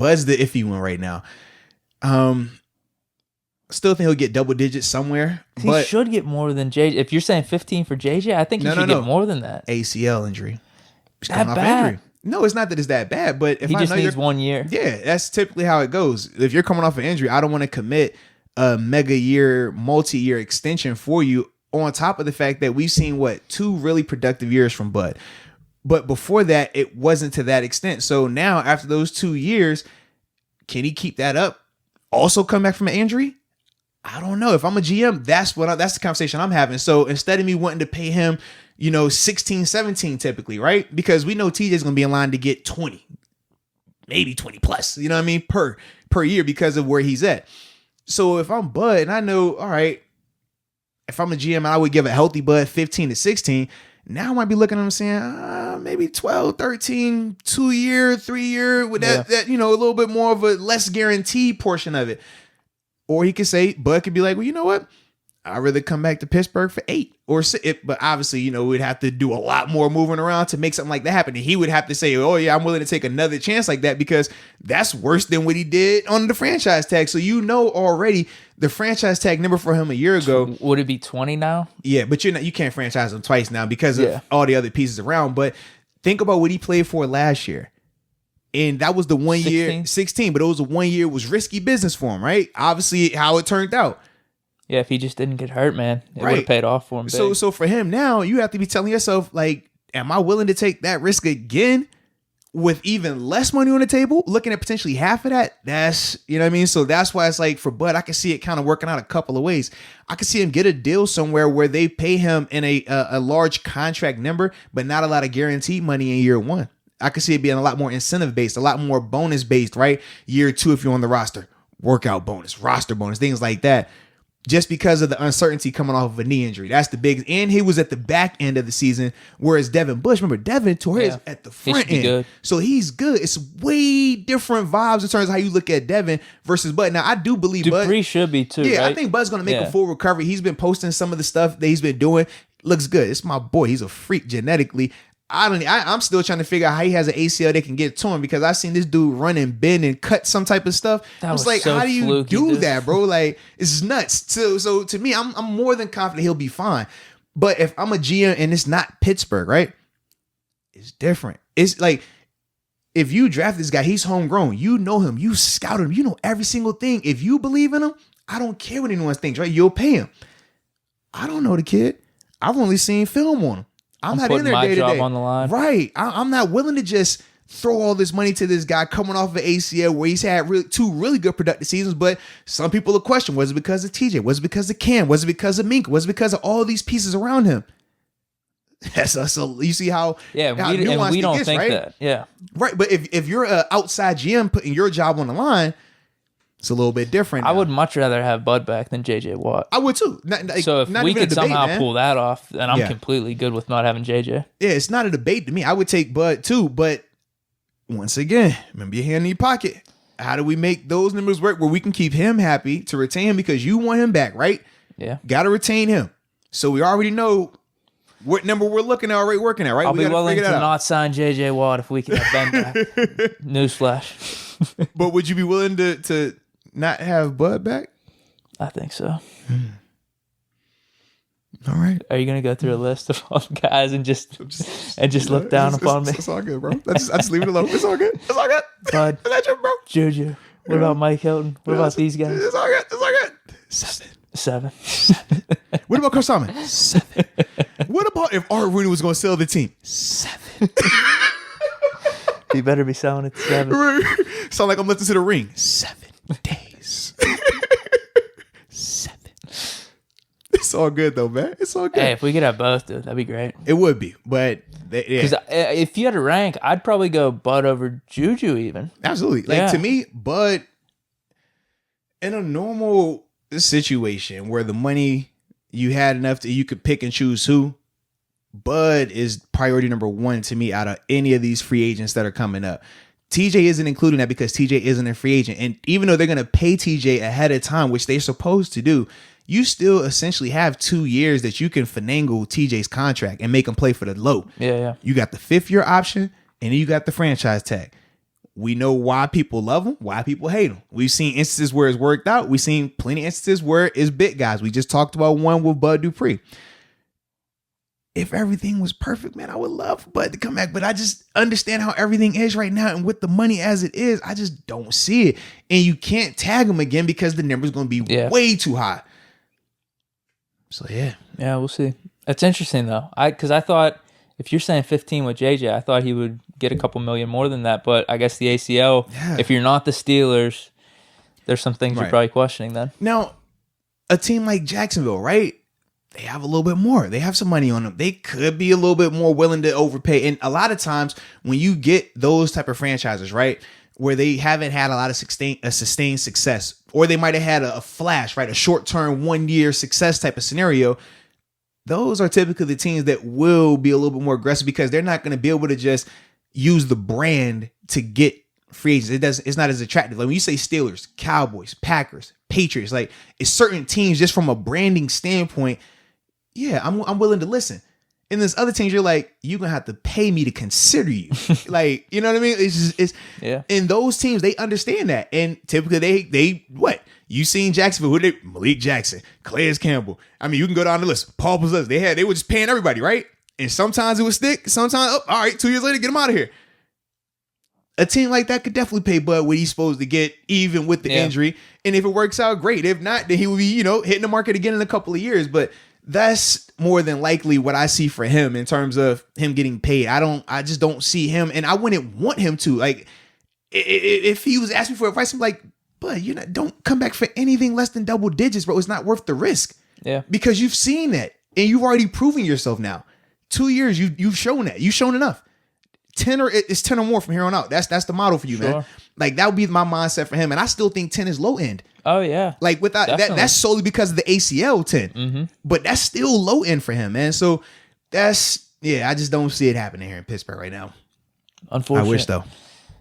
Bud's the iffy one right now. Still think he'll get double digits somewhere. He should get more than JJ. If you're saying 15 for JJ, I think he should get more than that. ACL injury. He's that bad? Injury. No, it's not that it's that bad, but if he just needs 1 year. Yeah, that's typically how it goes. If you're coming off an injury, I don't want to commit a mega year, multi-year extension for you on top of the fact that we've seen 2 really productive years from Bud. But before that, it wasn't to that extent. So now after those 2 years, can he keep that up? Also come back from an injury? I don't know. If I'm a GM, that's the conversation I'm having. So instead of me wanting to pay him, 16, 17 typically, right? Because we know TJ's going to be in line to get 20, maybe 20 plus, you know what I mean? Per year because of where he's at. So if I'm Bud and I know, all right, if I'm a GM, I would give a healthy Bud 15 to 16. Now I might be looking at him saying, maybe 12, 13, 2 year, 3 year with that, a little bit more of a less guaranteed portion of it. Or he could say, Bud could be like, well, you know what? I'd rather come back to Pittsburgh for 8 or 6. But obviously, we'd have to do a lot more moving around to make something like that happen. And he would have to say, oh, yeah, I'm willing to take another chance like that because that's worse than what he did on the franchise tag. So already the franchise tag number for him a year ago. Would it be 20 now? Yeah, but you can't franchise him twice now because of all the other pieces around. But think about what he played for last year. And that was the 1 year, 16, but it was a 1 year, was risky business for him, right? Obviously, how it turned out. Yeah, if he just didn't get hurt, man, it would have paid off for him. So for him now, you have to be telling yourself, like, am I willing to take that risk again with even less money on the table? Looking at potentially half of that, that's, you know what I mean? So that's why it's like for Bud, I can see it kind of working out a couple of ways. I can see him get a deal somewhere where they pay him in a large contract number, but not a lot of guaranteed money in year 1. I could see it being a lot more incentive based, a lot more bonus based, right? Year 2, if you're on the roster, workout bonus, roster bonus, things like that. Just because of the uncertainty coming off of a knee injury. That's the biggest. And he was at the back end of the season, whereas Devin Bush, remember, Devin tore his at the front end. Good. So he's good. It's way different vibes in terms of how you look at Devin versus Bud. Now, I do believe Dupree should be too, yeah, right? I think Bud's going to make a full recovery. He's been posting some of the stuff that he's been doing. Looks good. It's my boy. He's a freak genetically. I'm still trying to figure out how he has an ACL that can get to him because I've seen this dude run and bend and cut some type of stuff. I was like, so how do you do that, bro? Like, it's nuts. So to me, I'm more than confident he'll be fine. But if I'm a GM and it's not Pittsburgh, right? It's different. It's like, if you draft this guy, he's homegrown. You know him. You scouted him. You know every single thing. If you believe in him, I don't care what anyone thinks, right? You'll pay him. I don't know the kid. I've only seen film on him. I'm not in there day to day. My job on the line. Right. I'm not willing to just throw all this money to this guy coming off of ACL where he's had 2 really good productive seasons. But some people will question, was it because of TJ? Was it because of Cam? Was it because of Mink? Was it because of all these pieces around him? So you see how we don't think right? that. Yeah. Right. But if you're an outside GM putting your job on the line, it's a little bit different. I would much rather have Bud back than JJ Watt. I would too. So if we could somehow pull that off, then I'm completely good with not having JJ. Yeah, it's not a debate to me. I would take Bud too, but once again, remember your hand in your pocket. How do we make those numbers work where we can keep him happy to retain him because you want him back, right? Yeah. Got to retain him. So we already know what number we're looking at, already working at, right? I'll be willing to not sign JJ Watt if we can have Ben back. Newsflash. But would you be willing to not have Bud back? I think so. All right. Are you gonna go through a list of all the guys and just look down upon me? It's all good, bro. I just leave it alone. It's all good. It's all good. Bud, bro. Juju. What about Mike Hilton? What about these guys? It's all good. It's all good. 7. What about Chris Simon? 7. What about if Art Rooney was going to sell the team? 7. You better be selling it 7. Sound like I'm listening to The Ring. 7 days. 7. It's all good though, man. It's all good. Hey, if we could have both, dude, that'd be great. It would be, but because if you had to rank, I'd probably go Bud over Juju even. Absolutely. Like to me, Bud in a normal situation where the money you had enough that you could pick and choose who, Bud is priority number 1 to me out of any of these free agents that are coming up. TJ isn't including that because TJ isn't a free agent. And even though they're going to pay TJ ahead of time, which they're supposed to do, you still essentially have 2 years that you can finagle TJ's contract and make him play for the low. Yeah. You got the 5th year option and then you got the franchise tag. we know why people love him, why people hate him. We've seen instances where it's worked out. We've seen plenty of instances where it's bit guys. We just talked about one with Bud Dupree. If everything was perfect, man, I would love Bud to come back. But I just understand how everything is right now. And with the money as it is, I just don't see it. And you can't tag him again because the number's going to be way too high. So, yeah. Yeah, we'll see. It's interesting, though. Because I thought, if you're saying 15 with JJ, I thought he would get a couple million more than that. But I guess the ACL, if you're not the Steelers, there's some things you're probably questioning then. Now, a team like Jacksonville, right? They have a little bit more. They have some money on them. They could be a little bit more willing to overpay. And a lot of times when you get those type of franchises, right, where they haven't had a lot of sustained success, or they might have had a flash, right, a short-term 1-year success type of scenario, those are typically the teams that will be a little bit more aggressive because they're not going to be able to just use the brand to get free agents. It's not as attractive. Like when you say Steelers, Cowboys, Packers, Patriots, like it's certain teams just from a branding standpoint. Yeah, I'm willing to listen. And there's other teams you're like, you're going to have to pay me to consider you. Like, you know what I mean? And those teams, they understand that. And typically they what? You seen Jacksonville, who they Malik Jackson, Calais Campbell. I mean, you can go down the list. Paul Posey, they were just paying everybody, right? And sometimes it would stick. Sometimes, all right, 2 years later, get him out of here. A team like that could definitely pay Bud what he's supposed to get, even with the injury. And if it works out, great. If not, then he will be, hitting the market again in a couple of years. But that's more than likely what I see for him in terms of him getting paid. I just don't see him, and I wouldn't want him to. Like, if he was asking for advice, I'm like, but don't come back for anything less than double digits, bro. It's not worth the risk. Yeah, because you've seen that, and you've already proven yourself now. 2 years, you've shown that. You've shown enough. 10 or more from here on out. That's the model for you, man. Like that would be my mindset for him, and I still think 10 is low end. Oh yeah, like without that's solely because of the ACL 10, but that's still low end for him, man. So I just don't see it happening here in Pittsburgh right now. Unfortunately, I wish though.